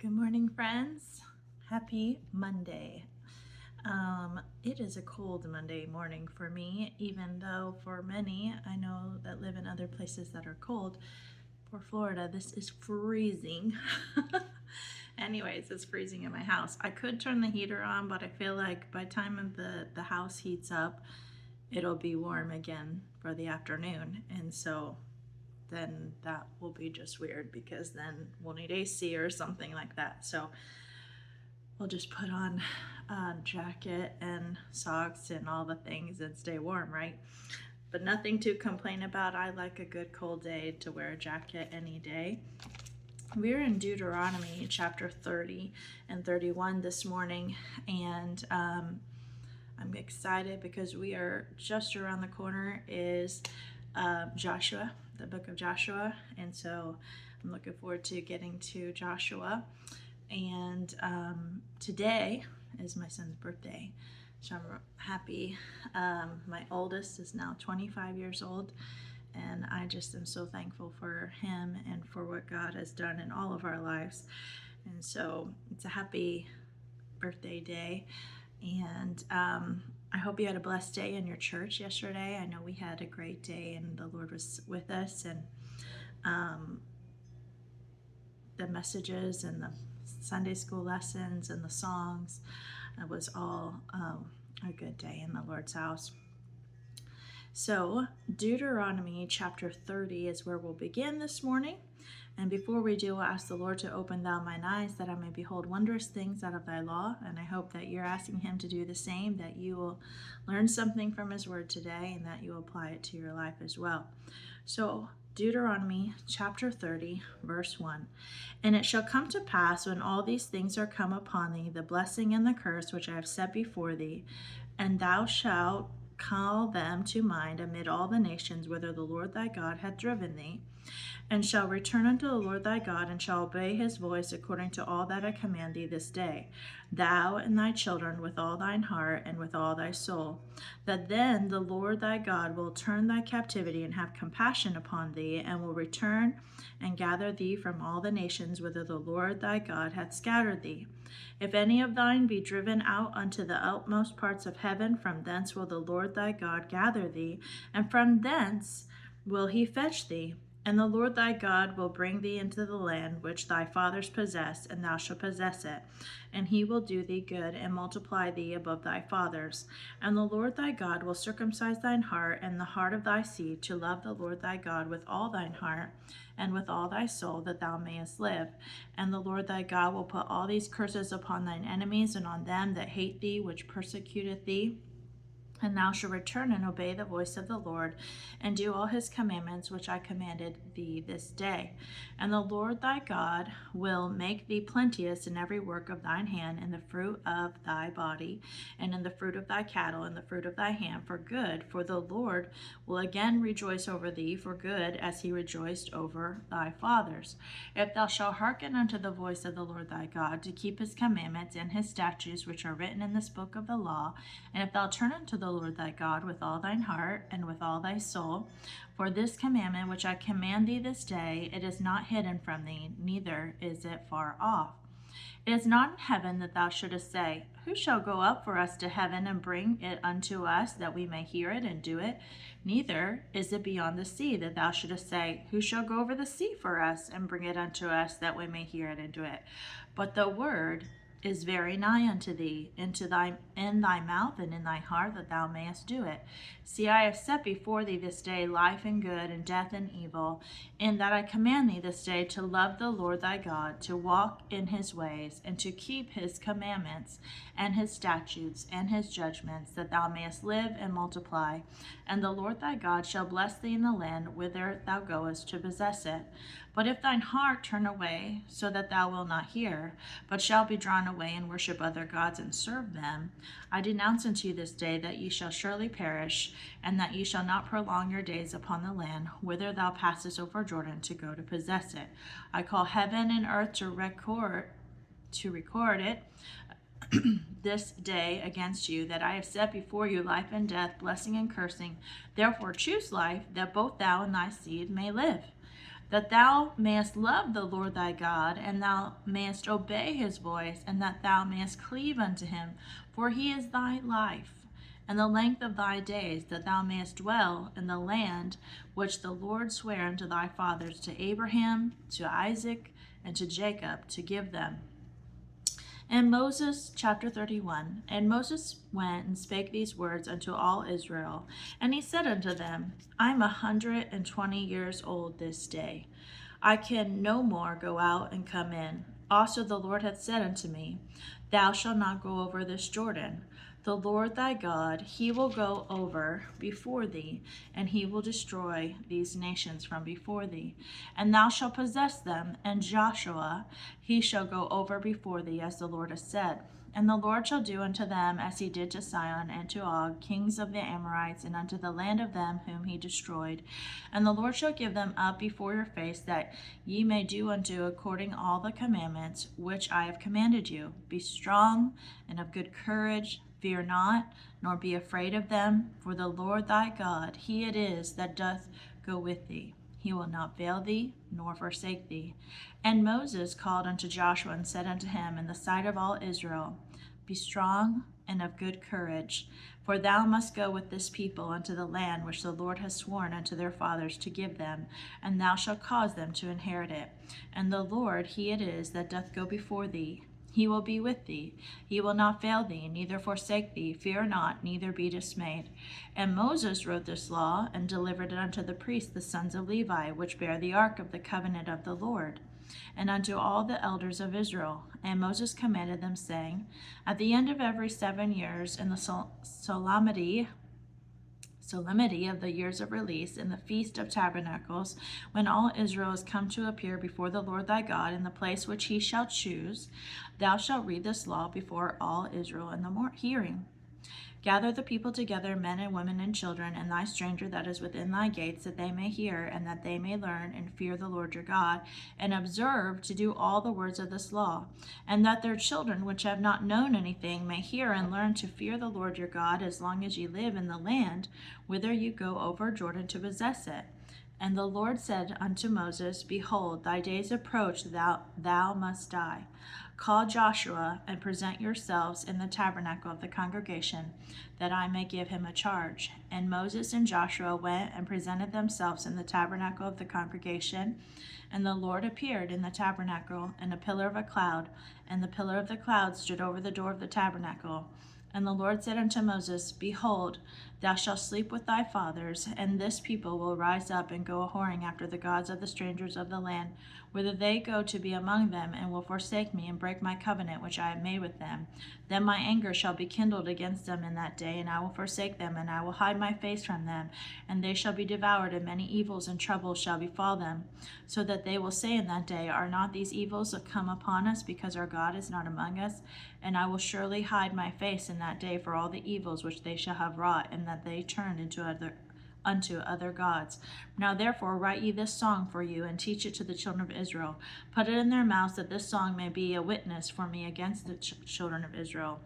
Good morning, friends. Happy Monday. It is a cold Monday morning for me, even though for many I know that live in other places that are cold. For Florida, this is freezing. Anyways, it's freezing in my house. I could turn the heater on, but I feel like by the time the house heats up, it'll be warm again for the afternoon. And so then that will be just weird because then we'll need AC or something like that. So we'll just put on a jacket and socks and all the things and stay warm, right? But nothing to complain about. I like a good cold day to wear a jacket any day. We're in Deuteronomy chapter 30 and 31 this morning, and I'm excited because we are just around the corner is Joshua, the book of Joshua, and so I'm looking forward to getting to Joshua. And today is my son's birthday, so I'm happy. My oldest is now 25 years old, and I just am so thankful for him and for what God has done in all of our lives. And so it's a happy birthday day, and I hope you had a blessed day in your church yesterday. I know we had a great day and the Lord was with us, and the messages and the Sunday school lessons and the songs, it was all a good day in the Lord's house. So Deuteronomy chapter 30 is where we'll begin this morning. And before we do, we'll ask the Lord to open thou mine eyes, that I may behold wondrous things out of thy law. And I hope that you're asking him to do the same, that you will learn something from his word today and that you apply it to your life as well. So Deuteronomy chapter 30, verse 1. And it shall come to pass, when all these things are come upon thee, the blessing and the curse which I have set before thee, and thou shalt call them to mind amid all the nations whither the Lord thy God hath driven thee, and shall return unto the Lord thy God, and shall obey his voice according to all that I command thee this day, thou and thy children with all thine heart and with all thy soul, that then the Lord thy God will turn thy captivity and have compassion upon thee, and will return and gather thee from all the nations whither the Lord thy God hath scattered thee. If any of thine be driven out unto the utmost parts of heaven, from thence will the Lord thy God gather thee, and from thence will he fetch thee. And the Lord thy God will bring thee into the land which thy fathers possessed, and thou shalt possess it. And he will do thee good, and multiply thee above thy fathers. And the Lord thy God will circumcise thine heart and the heart of thy seed, to love the Lord thy God with all thine heart and with all thy soul, that thou mayest live. And the Lord thy God will put all these curses upon thine enemies, and on them that hate thee, which persecuteth thee. And thou shalt return and obey the voice of the Lord, and do all his commandments which I commanded thee this day. And the Lord thy God will make thee plenteous in every work of thine hand, in the fruit of thy body, and in the fruit of thy cattle, and the fruit of thy hand, for good. For the Lord will again rejoice over thee for good, as he rejoiced over thy fathers. If thou shalt hearken unto the voice of the Lord thy God, to keep his commandments and his statutes which are written in this book of the law, and if thou turn unto the Lord thy God with all thine heart and with all thy soul, for this commandment which I command thee this day, it is not hidden from thee, neither is it far off. It is not in heaven, that thou shouldest say, who shall go up for us to heaven and bring it unto us, that we may hear it and do it? Neither is it beyond the sea, that thou shouldest say, who shall go over the sea for us and bring it unto us, that we may hear it and do it? But the word is very nigh unto thee, in thy mouth and in thy heart, that thou mayest do it. See, I have set before thee this day life and good, and death and evil, in that I command thee this day to love the Lord thy God, to walk in his ways, and to keep his commandments and his statutes and his judgments, that thou mayest live and multiply. And the Lord thy God shall bless thee in the land whither thou goest to possess it. But if thine heart turn away, so that thou wilt not hear, but shalt be drawn away and worship other gods and serve them, I denounce unto you this day that ye shall surely perish, and that ye shall not prolong your days upon the land whither thou passest over Jordan to go to possess it. I call heaven and earth to record it this day against you, that I have set before you life and death, blessing and cursing. Therefore choose life, that both thou and thy seed may live, that thou mayest love the Lord thy God, and thou mayest obey his voice, and that thou mayest cleave unto him, for he is thy life, and the length of thy days, that thou mayest dwell in the land which the Lord sware unto thy fathers, to Abraham, to Isaac, and to Jacob, to give them. And Moses, chapter 31, and Moses went and spake these words unto all Israel. And he said unto them, I am 120 years old this day. I can no more go out and come in. Also the Lord hath said unto me, Thou shalt not go over this Jordan. The Lord thy God, he will go over before thee, and he will destroy these nations from before thee. And thou shalt possess them, and Joshua, he shall go over before thee, as the Lord hath said. And the Lord shall do unto them as he did to Sihon and to Og, kings of the Amorites, and unto the land of them whom he destroyed. And the Lord shall give them up before your face, that ye may do unto according all the commandments which I have commanded you. Be strong and of good courage. Fear not, nor be afraid of them, for the Lord thy God, he it is that doth go with thee. He will not fail thee, nor forsake thee. And Moses called unto Joshua, and said unto him in the sight of all Israel, Be strong and of good courage, for thou must go with this people unto the land which the Lord has sworn unto their fathers to give them, and thou shalt cause them to inherit it. And the Lord, he it is that doth go before thee. He will be with thee. He will not fail thee, neither forsake thee. Fear not, neither be dismayed. And Moses wrote this law, and delivered it unto the priests, the sons of Levi, which bear the ark of the covenant of the Lord, and unto all the elders of Israel. And Moses commanded them, saying, At the end of every 7 years, in the solemnity of the years of release, in the feast of tabernacles, when all Israel is come to appear before the Lord thy God in the place which he shall choose, thou shalt read this law before all Israel in the hearing. Gather the people together, men and women and children, and thy stranger that is within thy gates, that they may hear, and that they may learn and fear the Lord your God, and observe to do all the words of this law, and that their children which have not known anything may hear and learn to fear the Lord your God, as long as ye live in the land whither you go over Jordan to possess it. And the Lord said unto Moses, Behold, thy days approach, thou must die. Call Joshua, and present yourselves in the tabernacle of the congregation, that I may give him a charge. And Moses and Joshua went and presented themselves in the tabernacle of the congregation. And the Lord appeared in the tabernacle in a pillar of a cloud, and the pillar of the cloud stood over the door of the tabernacle. And the Lord said unto Moses, Behold, thou shalt sleep with thy fathers, and this people will rise up and go a-whoring after the gods of the strangers of the land, whither they go to be among them, and will forsake me, and break my covenant which I have made with them. Then my anger shall be kindled against them in that day, and I will forsake them, and I will hide my face from them, and they shall be devoured, and many evils and troubles shall befall them, so that they will say in that day, Are not these evils come upon us, because our God is not among us? And I will surely hide my face in that day for all the evils which they shall have wrought, and that they turned unto other gods. Now therefore write ye this song for you, and teach it to the children of Israel. Put it in their mouths, that this song may be a witness for me against the children of Israel.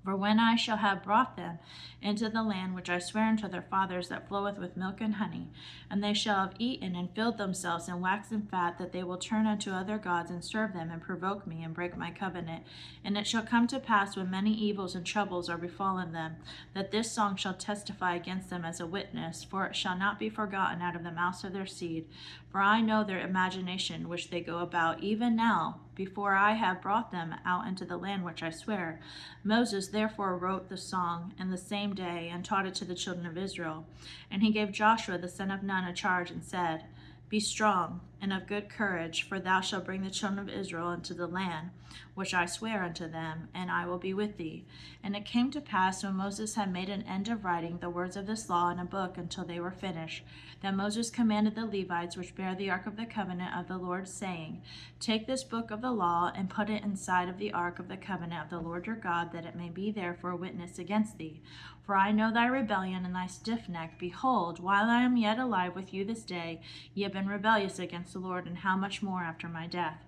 For when I shall have brought them into the land which I swear unto their fathers, that floweth with milk and honey, and they shall have eaten and filled themselves and waxen fat, that they will turn unto other gods and serve them, and provoke me, and break my covenant. And it shall come to pass, when many evils and troubles are befallen them, that this song shall testify against them as a witness, for it shall not be forgotten out of the mouth of their seed. For I know their imagination which they go about, even now, before I have brought them out into the land which I swear. Moses therefore wrote the song in the same day, and taught it to the children of Israel. And he gave Joshua the son of Nun a charge, and said, Be strong and of good courage, for thou shalt bring the children of Israel into the land which I swear unto them, and I will be with thee. And it came to pass, when Moses had made an end of writing the words of this law in a book until they were finished, that Moses commanded the Levites which bear the ark of the covenant of the Lord, saying, Take this book of the law, and put it inside of the ark of the covenant of the Lord your God, that it may be there for a witness against thee. For I know thy rebellion and thy stiff neck. Behold, while I am yet alive with you this day, ye have been rebellious against the Lord, and how much more after my death?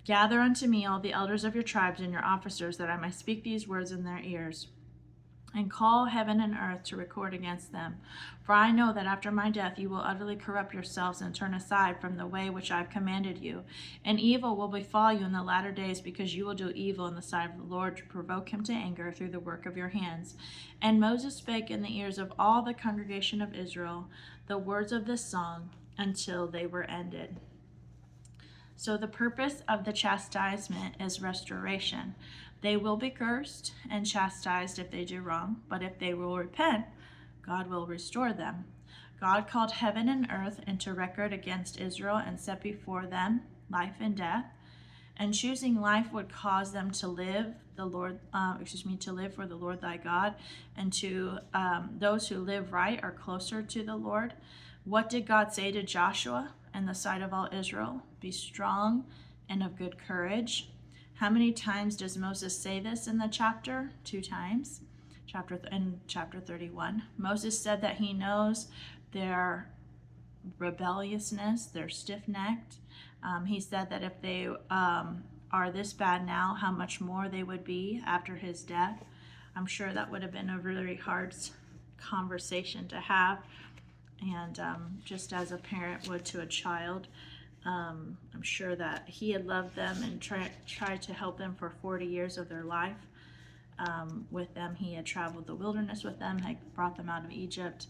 Gather unto me all the elders of your tribes and your officers, that I may speak these words in their ears. and call heaven and earth to record against them. For I know that after my death you will utterly corrupt yourselves and turn aside from the way which I have commanded you. And evil will befall you in the latter days, because you will do evil in the sight of the Lord, to provoke him to anger through the work of your hands. And Moses spake in the ears of all the congregation of Israel the words of this song until they were ended. So the purpose of the chastisement is restoration. They will be cursed and chastised if they do wrong, but if they will repent, God will restore them. God called heaven and earth into record against Israel and set before them life and death. And choosing life would cause them to live to live for the Lord thy God, and to those who live right are closer to the Lord. What did God say to Joshua in the sight of all Israel? Be strong and of good courage. How many times does Moses say this in the chapter? 2 times. In chapter 31. Moses said that he knows their rebelliousness, they're stiff-necked. He said that if they are this bad now, how much more they would be after his death. I'm sure that would have been a really hard conversation to have, and just as a parent would to a child. I'm sure that he had loved them and tried to help them for 40 years of their life. With them, he had traveled the wilderness with them, had brought them out of Egypt,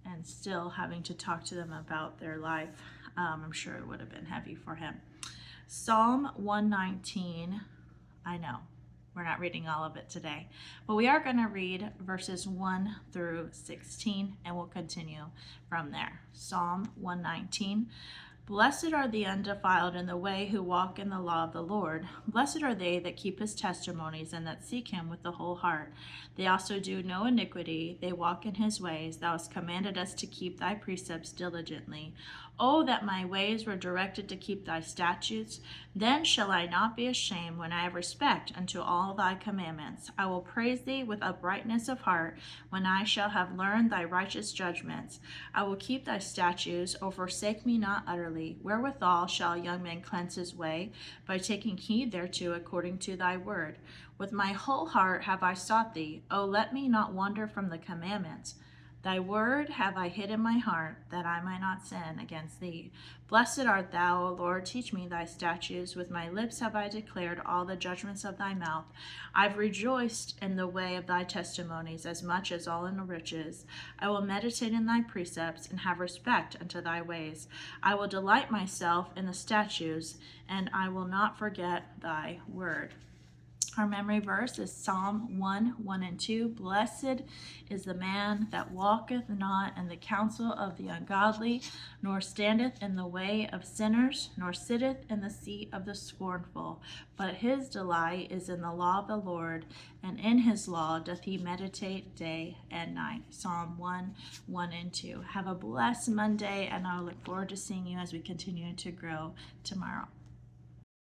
and still having to talk to them about their life. I'm sure it would have been heavy for him. Psalm 119, I know, we're not reading all of it today, but we are going to read verses 1 through 16, and we'll continue from there. Psalm 119. Blessed are the undefiled in the way who walk in the law of the Lord. Blessed are they that keep his testimonies and that seek him with the whole heart. They also do no iniquity. They walk in his ways. Thou hast commanded us to keep thy precepts diligently. Oh, that my ways were directed to keep thy statutes. Then shall I not be ashamed when I have respect unto all thy commandments. I will praise thee with uprightness of heart when I shall have learned thy righteous judgments. I will keep thy statutes. O forsake me not utterly. Wherewithal shall a young man cleanse his way? By taking heed thereto according to thy word. With my whole heart have I sought thee. O let me not wander from the commandments. Thy word have I hid in my heart, that I might not sin against thee. Blessed art thou, O Lord, teach me thy statutes. With my lips have I declared all the judgments of thy mouth. I've rejoiced in the way of thy testimonies, as much as all in riches. I will meditate in thy precepts, and have respect unto thy ways. I will delight myself in the statutes, and I will not forget thy word. Our memory verse is Psalm 1 and 2. Blessed is the man that walketh not in the counsel of the ungodly, nor standeth in the way of sinners, nor sitteth in the seat of the scornful. But his delight is in the law of the Lord, and in his law doth he meditate day and night. Psalm 1 and 2. Have a blessed Monday, and I look forward to seeing you as we continue to grow tomorrow.